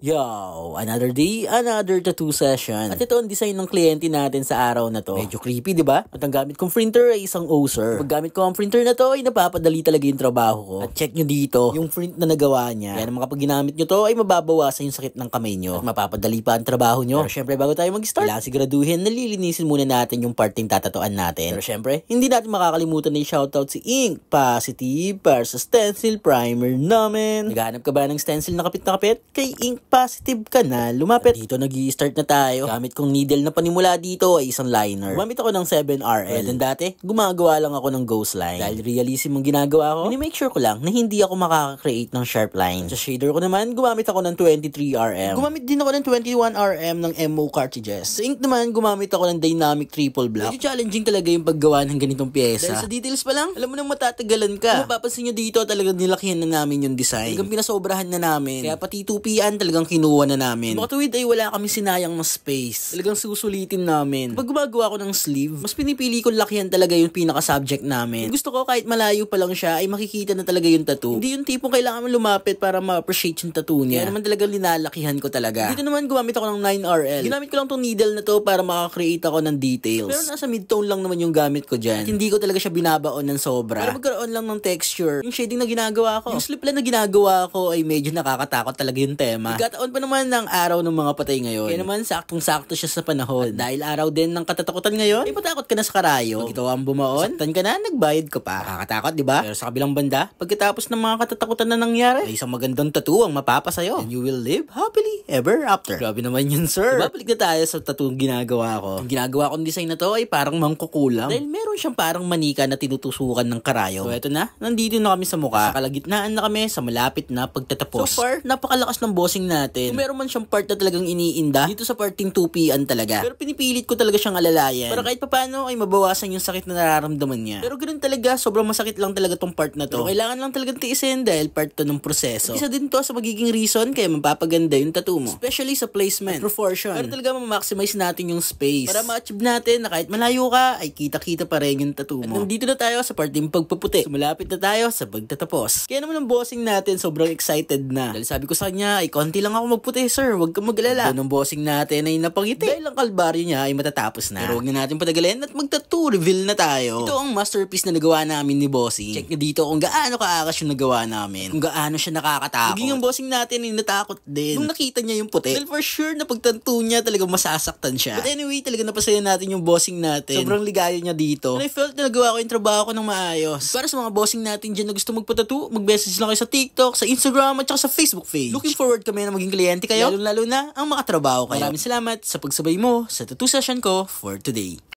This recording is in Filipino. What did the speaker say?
Yo, another day, another tattoo session. At ito ang design ng kliyente natin sa araw na to. Medyo creepy, di ba? At ang gamit kong printer ay isang Oser. Pag gamit ko ang printer na to ay napapadali talaga yung trabaho ko. At check nyo dito yung print na nagawa niya. Kaya naman kapag ginamit nyo to ay mababawasan yung sakit ng kamay nyo. At mapapadali pa ang trabaho nyo. Pero syempre bago tayo mag-start, kailangan siguraduhin na lilinisin muna natin yung parting tatatuan natin. Pero syempre, hindi natin makakalimutan na i-shoutout si Ink Positive para sa stencil primer namin. Naghahanap ka ba ng stencil na kapit? Kay Ink Positive ka na, lumapit. At dito nag-i-start na tayo. Gamit kong needle na panimula dito ay isang liner. Gumamit ako ng 7RL. And dati, gumagawa lang ako ng ghost line. Dahil realism ang ginagawa ko, make sure ko lang na hindi ako makaka-create ng sharp line. Sa shader ko naman, gumamit ako ng 23RM. Gumamit din ako ng 21RM ng MO cartridges. Sa ink naman, gumamit ako ng dynamic triple black. Medyo challenging talaga yung paggawa ng ganitong pyesa. Dahil sa details pa lang, alam mo nang matatagalan ka. Kung mapapansin nyo dito, talagang nilakihan na namin yung design. Talagang pinasobrahan na namin. Kaya pati 2P talagang kinuha na namin. Makatuwid ay wala kami sinayang na space. Talagang susulitin namin. Pag gumagawa ko ng sleeve, mas pinipili kong lakihan talaga yung pinaka-subject namin. Gusto ko kahit malayo pa lang siya ay makikita na talaga yung tattoo. Hindi yung tipong kailangan mo lumapit para ma-appreciate yung tattoo niya. Kaya naman talagang linalakihan ko talaga. Dito naman gumamit ako ng 9RL. Ginamit ko lang tong needle na to para makakreate ako ng details. Pero nasa mid-tone lang naman yung gamit ko dyan. At hindi ko talaga siya binabaon ng sobra. Para magkaroon lang ng texture. Yung shading na ginagawa ko. Yung slip lang na ginagawa ko ay medyo nakakatakot talaga yung tema. Nagkataon pa naman ng araw ng mga patay ngayon. Kaya naman saktong-sakto siya sa panahon. Dahil araw din ng katatakutan ngayon, ay matakot ka na sa karayo. Pag ito ang bumaon, saktan ka na, nagbayad ka pa. Nakakatakot, di ba? Pero sa kabilang banda, pagkatapos ng mga katatakutan na nangyari, ay isang magandang tattoo ang mapapasayo. And you will live happily ever after. Grabe naman yun, sir. Babalik na tayo sa tattoo ginagawa ko. Yung ginagawa kong design na to ay parang mangkukulam. Dahil meron siyang parang manika na tinutusukan ng karayo. So eto na, nandito na kami sa mukha. Sa kalagitnaan na kami sa malapit na pagtatapos. So far, napakalakas ng bossing natin. Kung meron man siyang part na talagang iniinda, dito sa parting 2P talaga. Pero pinipilit ko talaga siyang alalayan. Para kahit papano ay mabawasan yung sakit na nararamdaman niya. Pero ganoon talaga, sobrang masakit lang talaga tong part na to. Pero kailangan lang talagang tiisin dahil part to ng proseso. Isa din to sa magiging reason kaya mapapaganda yung tattoo mo. Especially sa placement, proportion. Para talaga ma-maximize natin yung space. Para ma-achieve natin na kahit malayo ka, ay kita-kita pa rin yung tattoo mo. At nandito na tayo sa parting pagpuputi. So malapit na tayo sa pagtatapos. Kaya naman ang bossing natin sobrang excited na. Dahil sabi ko sa kanya, ay konti lang ako magputi, sir. Huwag kang mag-alala. Doon ang bossing natin ay napangiti. Dahil ang kalbaryo niya ay matatapos na. Pero huwag na natin patagalin at mag-tattoo reveal na tayo. Ito ang masterpiece na nagawa namin ni bossing. Check nyo dito kung gaano kaakas yung nagawa namin. Kung gaano siya nakakatakot. Naging ang bossing natin ay natakot din. Nung nakita niya yung puti. Dahil for sure na pag-tattoo niya talagang masasaktan siya. But anyway, talagang napasaya natin yung bossing natin. Sobrang ligaya niya dito. And I felt na nagawa ko yung trabaho ko ng maayos. Para sa mga bossing natin dyan na gusto magpatattoo, mag-message lang kayo sa TikTok, sa Instagram at saka sa Facebook page. Looking forward kami na maging kliyente kayo. Lalo na ang makatrabaho kayo. Maraming salamat sa pagsabay mo sa tattoo session ko for today.